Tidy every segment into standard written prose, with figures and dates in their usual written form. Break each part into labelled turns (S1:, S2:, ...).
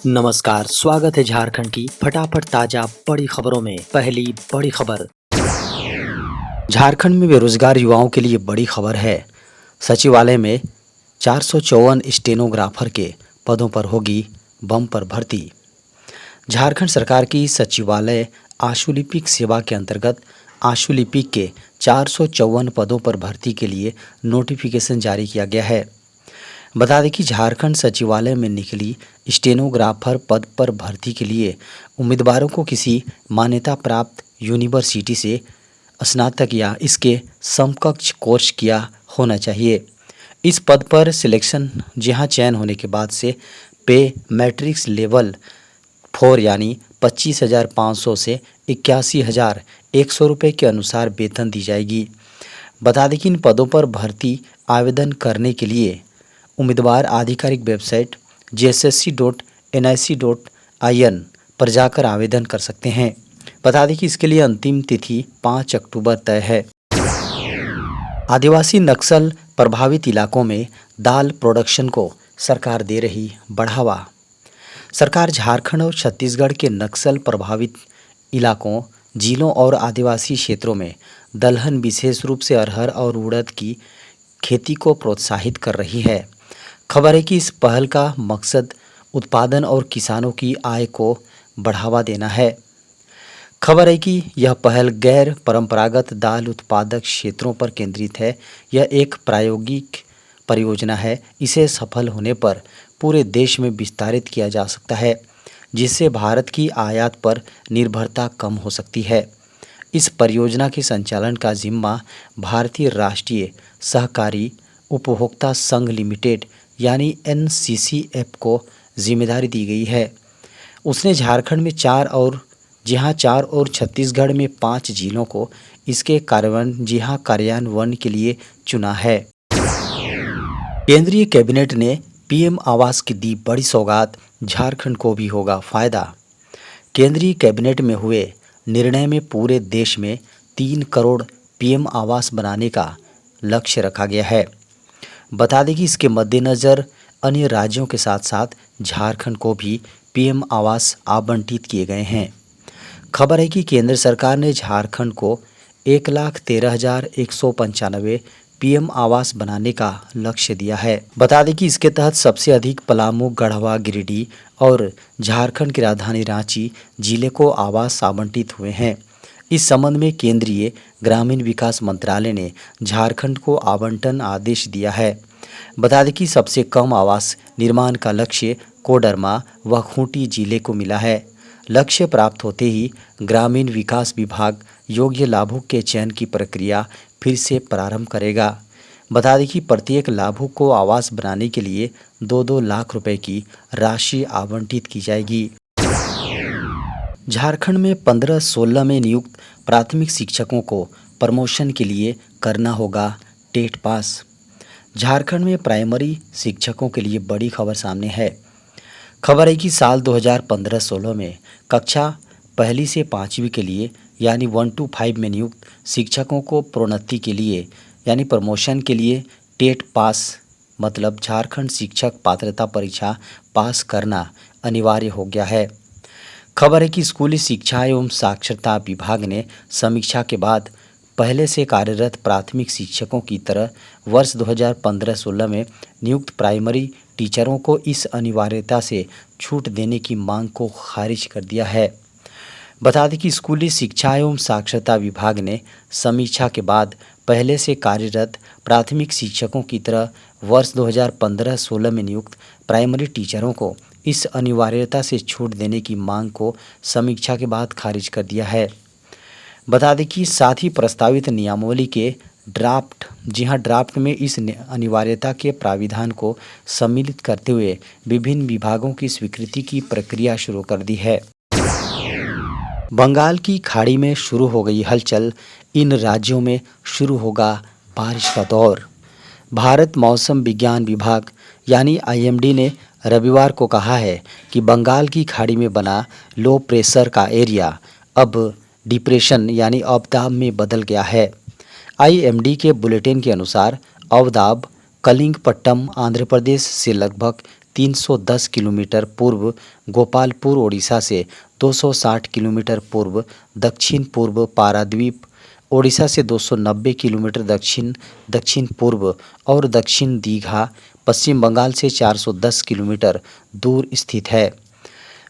S1: नमस्कार, स्वागत है झारखंड की फटाफट ताजा बड़ी खबरों में। पहली बड़ी खबर, झारखंड में बेरोजगार युवाओं के लिए बड़ी खबर है। सचिवालय में 454 स्टेनोग्राफर के पदों पर होगी बम्पर भर्ती। झारखंड सरकार की सचिवालय आशुलिपिक सेवा के अंतर्गत आशुलिपिक के 454 पदों पर भर्ती के लिए नोटिफिकेशन जारी किया गया है। बता दें कि झारखंड सचिवालय में निकली स्टेनोग्राफर पद पर भर्ती के लिए उम्मीदवारों को किसी मान्यता प्राप्त यूनिवर्सिटी से स्नातक या इसके समकक्ष कोर्स किया होना चाहिए। इस पद पर सिलेक्शन जहां चयन होने के बाद से पे मैट्रिक्स लेवल 4 यानी 25,500 से 81,100 रुपये के अनुसार वेतन दी जाएगी। बता दें कि इन पदों पर भर्ती आवेदन करने के लिए उम्मीदवार आधिकारिक वेबसाइट jssc.nic.in पर जाकर आवेदन कर सकते हैं। बता दें कि इसके लिए अंतिम तिथि 5 अक्टूबर तय है। आदिवासी नक्सल प्रभावित इलाकों में दाल प्रोडक्शन को सरकार दे रही बढ़ावा। सरकार झारखंड और छत्तीसगढ़ के नक्सल प्रभावित इलाकों, जिलों और आदिवासी क्षेत्रों में दलहन, विशेष रूप से अरहर और उड़द की खेती को प्रोत्साहित कर रही है। खबर है कि इस पहल का मकसद उत्पादन और किसानों की आय को बढ़ावा देना है। खबर है कि यह पहल गैर परंपरागत दाल उत्पादक क्षेत्रों पर केंद्रित है। यह एक प्रायोगिक परियोजना है। इसे सफल होने पर पूरे देश में विस्तारित किया जा सकता है, जिससे भारत की आयात पर निर्भरता कम हो सकती है। इस परियोजना के संचालन का जिम्मा भारतीय राष्ट्रीय सहकारी उपभोक्ता संघ लिमिटेड यानी NCCF को जिम्मेदारी दी गई है। उसने झारखंड में 4 और छत्तीसगढ़ में 5 जिलों को इसके कार्यान्वयन के लिए चुना है। केंद्रीय कैबिनेट ने PM आवास की दी बड़ी सौगात, झारखंड को भी होगा फायदा। केंद्रीय कैबिनेट में हुए निर्णय में पूरे देश में 3 करोड़ PM आवास बनाने का लक्ष्य रखा गया है। बता दें कि इसके मद्देनज़र अन्य राज्यों के साथ साथ झारखंड को भी PM आवास आवंटित किए गए हैं। खबर है कि केंद्र सरकार ने झारखंड को 1,13,195 PM आवास बनाने का लक्ष्य दिया है। बता दें कि इसके तहत सबसे अधिक पलामू, गढ़वा, गिरिडीह और झारखंड की राजधानी रांची जिले को आवास आवंटित हुए हैं। इस संबंध में केंद्रीय ग्रामीण विकास मंत्रालय ने झारखंड को आवंटन आदेश दिया है। बता दें कि सबसे कम आवास निर्माण का लक्ष्य कोडरमा व खूंटी जिले को मिला है। लक्ष्य प्राप्त होते ही ग्रामीण विकास विभाग योग्य लाभुक के चयन की प्रक्रिया फिर से प्रारंभ करेगा। बता दें कि प्रत्येक लाभुक को आवास बनाने के लिए 2-2 लाख रुपए की राशि आवंटित की जाएगी। झारखंड में 15-16 में नियुक्त प्राथमिक शिक्षकों को प्रमोशन के लिए करना होगा टेट पास। झारखंड में प्राइमरी शिक्षकों के लिए बड़ी खबर सामने है। खबर है कि साल 2015-16 में कक्षा 1 से 5वीं के लिए यानी 1 to 5 में नियुक्त शिक्षकों को प्रोन्नति के लिए यानी प्रमोशन के लिए टेट पास मतलब झारखंड शिक्षक पात्रता परीक्षा पास करना अनिवार्य हो गया है। खबर है कि स्कूली शिक्षा एवं साक्षरता विभाग ने समीक्षा के बाद पहले से कार्यरत प्राथमिक शिक्षकों की तरह वर्ष 2015-16 में नियुक्त प्राइमरी टीचरों को इस अनिवार्यता से छूट देने की मांग को खारिज कर दिया है। बता दें कि स्कूली शिक्षा एवं साक्षरता विभाग ने समीक्षा के बाद पहले से कार्यरत प्राथमिक शिक्षकों की तरह वर्ष 2015-16 में नियुक्त प्राइमरी टीचरों को इस अनिवार्यता से छूट देने की मांग को समीक्षा के बाद खारिज कर दिया है। बता दें कि साथ ही प्रस्तावित नियमावली के ड्राफ्ट में इस अनिवार्यता के प्राविधान को सम्मिलित करते हुए विभिन्न विभागों की स्वीकृति की प्रक्रिया शुरू कर दी है। बंगाल की खाड़ी में शुरू हो गई हलचल, इन राज्यों में शुरू होगा बारिश का दौर। भारत मौसम विज्ञान विभाग यानी IMD ने रविवार को कहा है कि बंगाल की खाड़ी में बना लो प्रेशर का एरिया अब डिप्रेशन यानी अवदाब में बदल गया है। IMD के बुलेटिन के अनुसार अवदाब कलिंगपट्टम आंध्र प्रदेश से लगभग 310 किलोमीटर पूर्व, गोपालपुर ओडिशा से 260 किलोमीटर पूर्व, दक्षिण पूर्व पारादीप ओडिशा से 290 किलोमीटर दक्षिण दक्षिण पूर्व और दक्षिण दीघा पश्चिम बंगाल से 410 किलोमीटर दूर स्थित है।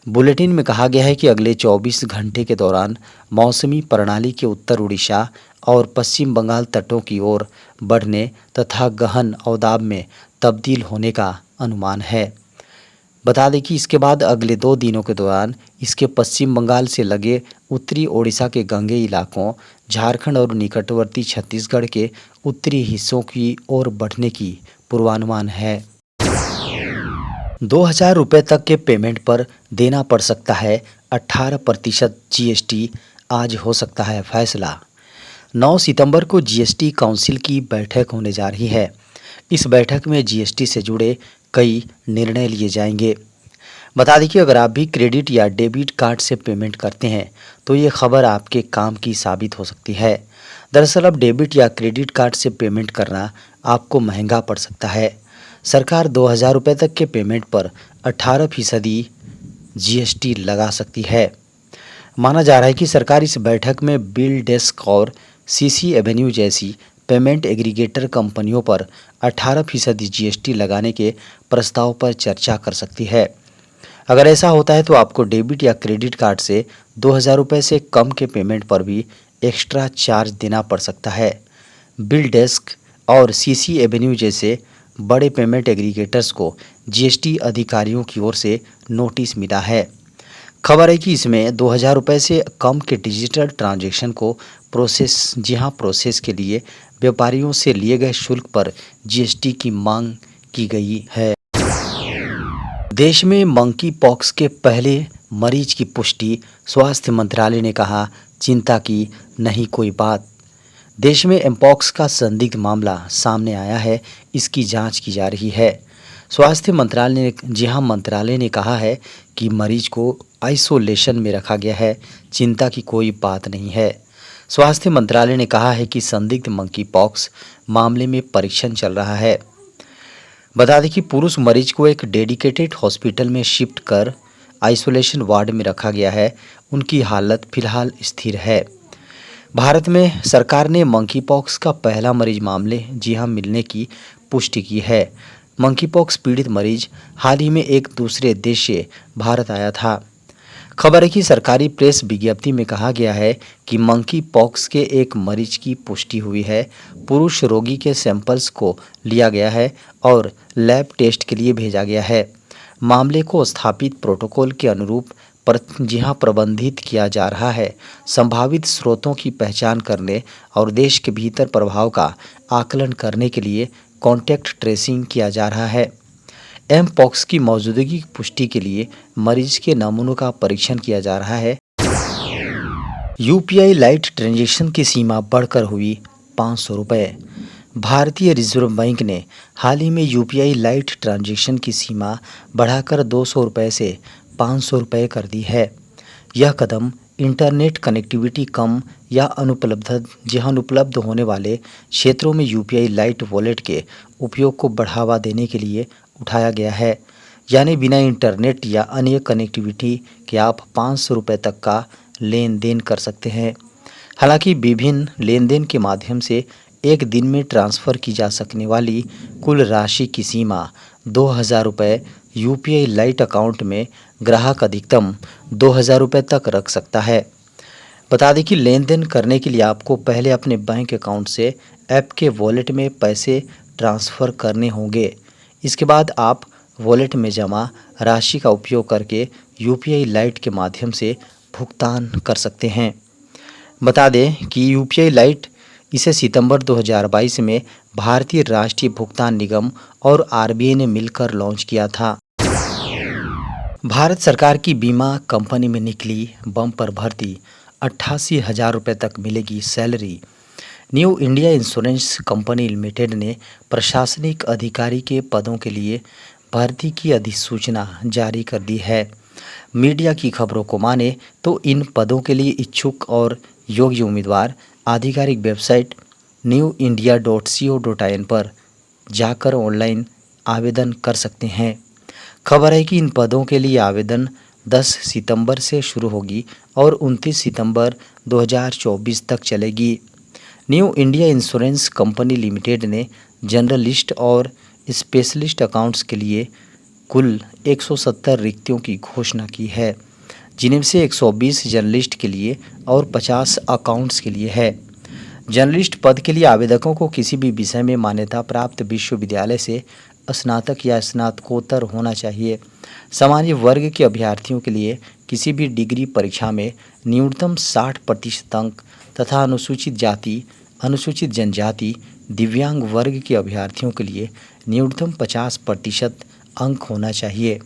S1: बुलेटिन में कहा गया है कि अगले 24 घंटे के दौरान मौसमी प्रणाली के उत्तर उड़ीसा और पश्चिम बंगाल तटों की ओर बढ़ने तथा गहन अवदाब में तब्दील होने का अनुमान है। बता दें कि इसके बाद अगले 2 दिनों के दौरान इसके पश्चिम बंगाल से लगे उत्तरी ओडिशा के गंगे इलाकों, झारखंड और निकटवर्ती छत्तीसगढ़ के उत्तरी हिस्सों की ओर बढ़ने की पूर्वानुमान है। 2,000 रुपये तक के पेमेंट पर देना पड़ सकता है 18% जीएसटी, आज हो सकता है फैसला। 9 सितंबर को जीएसटी काउंसिल की बैठक होने जा रही है। इस बैठक में जीएसटी से जुड़े कई निर्णय लिए जाएंगे। बता दें कि अगर आप भी क्रेडिट या डेबिट कार्ड से पेमेंट करते हैं तो ये खबर आपके काम की साबित हो सकती है। दरअसल अब डेबिट या क्रेडिट कार्ड से पेमेंट करना आपको महंगा पड़ सकता है। सरकार 2,000 रुपये तक के पेमेंट पर 18% जीएसटी लगा सकती है। माना जा रहा है कि सरकार इस बैठक में बिल डेस्क और सीसी एवेन्यू जैसी पेमेंट एग्रीगेटर कंपनियों पर 18% जीएसटी लगाने के प्रस्ताव पर चर्चा कर सकती है। अगर ऐसा होता है तो आपको डेबिट या क्रेडिट कार्ड से 2,000 रुपये से कम के पेमेंट पर भी एक्स्ट्रा चार्ज देना पड़ सकता है। बिल डेस्क और सीसी एवेन्यू जैसे बड़े पेमेंट एग्रीगेटर्स को जीएसटी अधिकारियों की ओर से नोटिस मिला है। खबर है कि इसमें 2,000 रुपये से कम के डिजिटल ट्रांजैक्शन को प्रोसेस के लिए व्यापारियों से लिए गए शुल्क पर जीएसटी की मांग की गई है। देश में मंकी पॉक्स के पहले मरीज की पुष्टि, स्वास्थ्य मंत्रालय ने कहा चिंता की नहीं कोई बात। देश में एमपॉक्स का संदिग्ध मामला सामने आया है, इसकी जांच की जा रही है। स्वास्थ्य मंत्रालय ने कहा है कि मरीज को आइसोलेशन में रखा गया है, चिंता की कोई बात नहीं है। स्वास्थ्य मंत्रालय ने कहा है कि संदिग्ध मंकी पॉक्स मामले में परीक्षण चल रहा है। बता दें कि पुरुष मरीज को एक डेडिकेटेड हॉस्पिटल में शिफ्ट कर आइसोलेशन वार्ड में रखा गया है, उनकी हालत फिलहाल स्थिर है। भारत में सरकार ने मंकी पॉक्स का पहला मरीज मामले मिलने की पुष्टि की है। मंकी पॉक्स पीड़ित मरीज हाल ही में एक दूसरे देश से भारत आया था। खबर है कि सरकारी प्रेस विज्ञप्ति में कहा गया है कि मंकी पॉक्स के एक मरीज की पुष्टि हुई है। पुरुष रोगी के सैंपल्स को लिया गया है और लैब टेस्ट के लिए भेजा गया है। मामले को स्थापित प्रोटोकॉल के अनुरूप प्रबंधित किया जा रहा है। संभावित स्रोतों की पहचान करने और देश के भीतर प्रभाव का आकलन करने के लिए कॉन्टैक्ट ट्रेसिंग किया जा रहा है। एम पॉक्स की मौजूदगी की पुष्टि के लिए मरीज के नमूनों का परीक्षण किया जा रहा है। यूपीआई लाइट ट्रांजैक्शन की सीमा बढ़कर हुई 500 रुपये। भारतीय रिजर्व बैंक ने हाल ही में यूपीआई लाइट ट्रांजैक्शन की सीमा बढ़ाकर 200 रुपये से 500 रुपये कर दी है। यह कदम इंटरनेट कनेक्टिविटी कम या अनुपलब्ध होने वाले क्षेत्रों में यूपीआई लाइट वॉलेट के उपयोग को बढ़ावा देने के लिए उठाया गया है। यानी बिना इंटरनेट या अन्य कनेक्टिविटी के आप 500 रुपये तक का लेन देन कर सकते हैं। हालांकि विभिन्न लेन देन के माध्यम से एक दिन में ट्रांसफ़र की जा सकने वाली कुल राशि की सीमा 2,000 रुपये यूपीआई लाइट अकाउंट में ग्राहक अधिकतम 2,000 रुपये तक रख सकता है। बता दें कि लेन देन करने के लिए आपको पहले अपने बैंक अकाउंट से ऐप के वॉलेट में पैसे ट्रांसफ़र करने होंगे। इसके बाद आप वॉलेट में जमा राशि का उपयोग करके यूपीआई लाइट के माध्यम से भुगतान कर सकते हैं। बता दें कि यूपीआई लाइट इसे सितंबर 2022 में भारतीय राष्ट्रीय भुगतान निगम और आरबीआई ने मिलकर लॉन्च किया था। भारत सरकार की बीमा कंपनी में निकली बम्पर भर्ती, 88,000 रुपये तक मिलेगी salary. New India insurance company limited ने प्रशासनिक अधिकारी के पदों के लिए भर्ती की अधिसूचना जारी कर दी है। मीडिया की खबरों को माने तो इन पदों के लिए इच्छुक और योग्य उम्मीदवार आधिकारिक वेबसाइट newindia.co.in पर जाकर ऑनलाइन आवेदन कर सकते हैं। खबर है कि इन पदों के लिए आवेदन 10 सितंबर से शुरू होगी और 29 सितंबर 2024 तक चलेगी। New India insurance company limited ने जर्नलिस्ट और स्पेशलिस्ट अकाउंट्स के लिए कुल 170 रिक्तियों की घोषणा की है, जिनमें से 120 जर्नलिस्ट के लिए और 50 अकाउंट्स के लिए है। जर्नलिस्ट पद के लिए आवेदकों को किसी भी विषय में मान्यता प्राप्त विश्वविद्यालय से स्नातक या स्नातकोत्तर होना चाहिए। सामान्य वर्ग के अभ्यर्थियों के लिए किसी भी डिग्री परीक्षा में न्यूनतम 60% अंक तथा अनुसूचित जाति, अनुसूचित जनजाति, दिव्यांग वर्ग के अभ्यर्थियों के लिए न्यूनतम 50% अंक होना चाहिए।